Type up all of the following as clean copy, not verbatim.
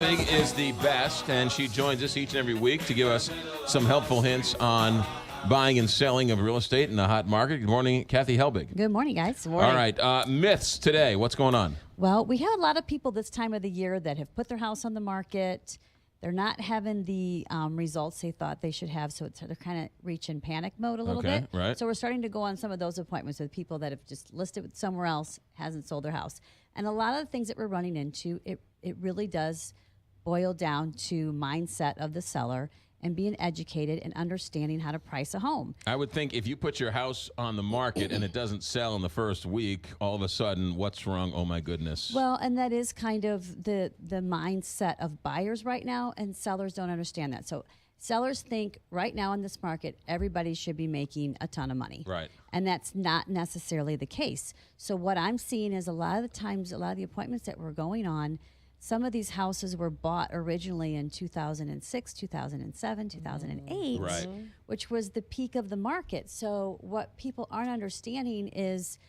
Helbig is the best, and she joins us each and every week to give us some helpful hints on buying and selling of real estate in the hot market. Good morning, Kathy Helbig. Good morning, guys. Good morning. All right, myths today. What's going on? Well, we have a lot of people this time of the year that have put their house on the market. They're not having the results they thought they should have, so they're kind of reaching panic mode a little bit. Right. So we're starting to go on some of those appointments with people that have just listed with somewhere else, hasn't sold their house. And a lot of the things that we're running into, it really does boil down to mindset of the seller and being educated and understanding how to price a home. I would think if you put your house on the market and it doesn't sell in the first week, all of a sudden, what's wrong? Oh, my goodness. Well, and that is kind of the mindset of buyers right now, and sellers don't understand that. So sellers think right now in this market, everybody should be making a ton of money. Right. And that's not necessarily the case. So what I'm seeing is a lot of the times, a lot of the appointments that we're going on, some of these houses were bought originally in 2006, 2007, 2008, Right. which was the peak of the market. So what people aren't understanding is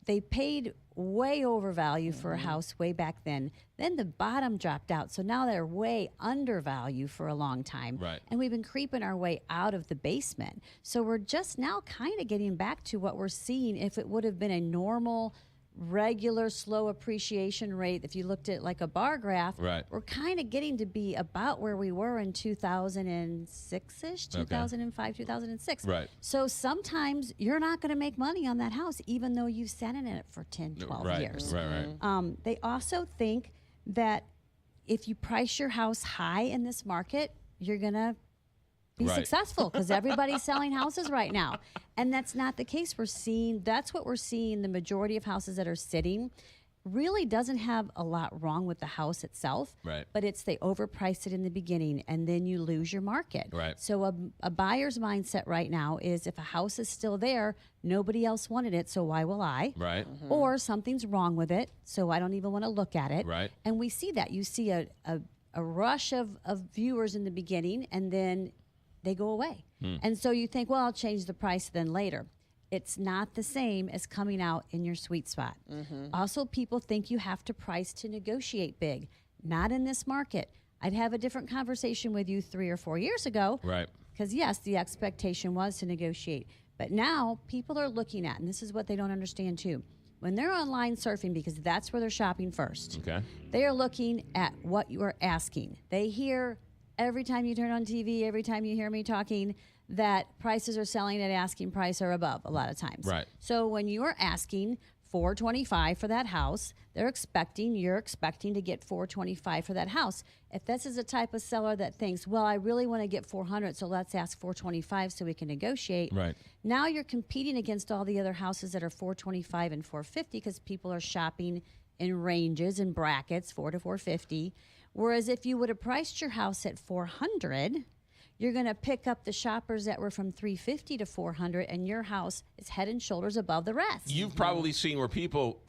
they paid way over value for a house way back then. Then the bottom dropped out. So now they're way undervalue for a long time. Right. And we've been creeping our way out of the basement. So we're just now kind of getting back to what we're seeing if it would have been a normal regular slow appreciation rate. If you looked at like a bar graph, Right. we're kind of getting to be about where we were in 2006-ish, 2005, 2006. Right. So sometimes you're not going to make money on that house, even though you've sat in it for 10, 12 Right. years. Right. They also think that if you price your house high in this market, you're going to be Right. successful because everybody's selling houses right now. And that's not the case. That's what we're seeing. The majority of houses that are sitting really doesn't have a lot wrong with the house itself, Right. but it's they overpriced it in the beginning and then you lose your market. Right. So a buyer's mindset right now is if a house is still there, nobody else wanted it, so why will I? Right. Or something's wrong with it, so I don't even want to look at it. Right. And we see that. You see a rush of viewers in the beginning, and then they go away. And so you think, well, I'll change the price then later. It's not the same as coming out in your sweet spot. Also, people think you have to price to negotiate big. Not in this market. I'd have a different conversation with you 3 or 4 years ago. Right. Because, yes, the expectation was to negotiate. But now people are looking at, and this is what they don't understand too, when they're online surfing, because that's where they're shopping first, Okay. they are looking at what you are asking. They hear every time you turn on TV, every time you hear me talking, that prices are selling at asking price or above a lot of times. Right. So when you are asking $425 for that house, you're expecting to get $425 for that house. If this is a type of seller that thinks, well, I really want to get $400, so let's ask $425 so we can negotiate. Right. Now you're competing against all the other houses that are $425 and $450 because people are shopping in ranges and brackets, $400 to $450. Whereas if you would have priced your house at $400, you're going to pick up the shoppers that were from $350 to $400, and your house is head and shoulders above the rest. You've probably seen where people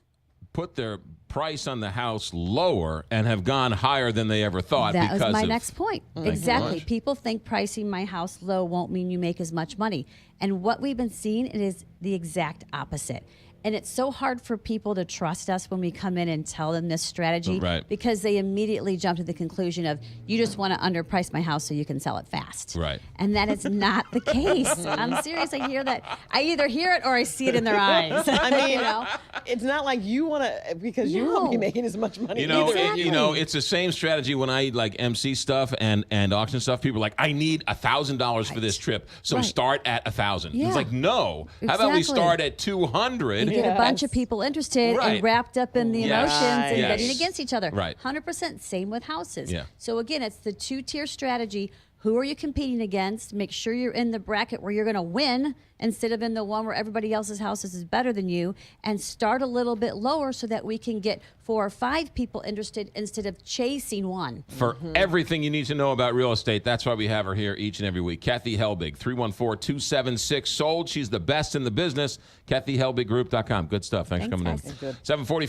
put their price on the house lower and have gone higher than they ever thought. That because was my of, next point. Thank you Exactly. very much. People think pricing my house low won't mean you make as much money. And what we've been seeing, it is the exact opposite. And it's so hard for people to trust us when we come in and tell them this strategy, Right. because they immediately jump to the conclusion of, you just want to underprice my house so you can sell it fast. Right. And that is not the case. I'm serious. I hear that. I either hear it or I see it in their eyes. I mean, you know? it's not like you want to, because you won't be No. making as much money. You know, Exactly. it's the same strategy when I like MC stuff and auction stuff. People are like, I need $1,000 for this trip, so Right. start at 1,000. Yeah. It's like, no. How about we Exactly. start at 200? You get a bunch of people interested Right. and wrapped up in the Yes. emotions and Yes. betting against each other. Right. 100%. Same with houses. Yeah. So again, it's the two-tier strategy. Who are you competing against? Make sure you're in the bracket where you're going to win instead of in the one where everybody else's houses is better than you, and start a little bit lower so that we can get 4 or 5 people interested instead of chasing one. For everything you need to know about real estate, that's why we have her here each and every week. Kathy Helbig, 314-276-SOLD. She's the best in the business. KathyHelbigGroup.com. Good stuff. Thanks for Thanks, coming guys. in. 7:45.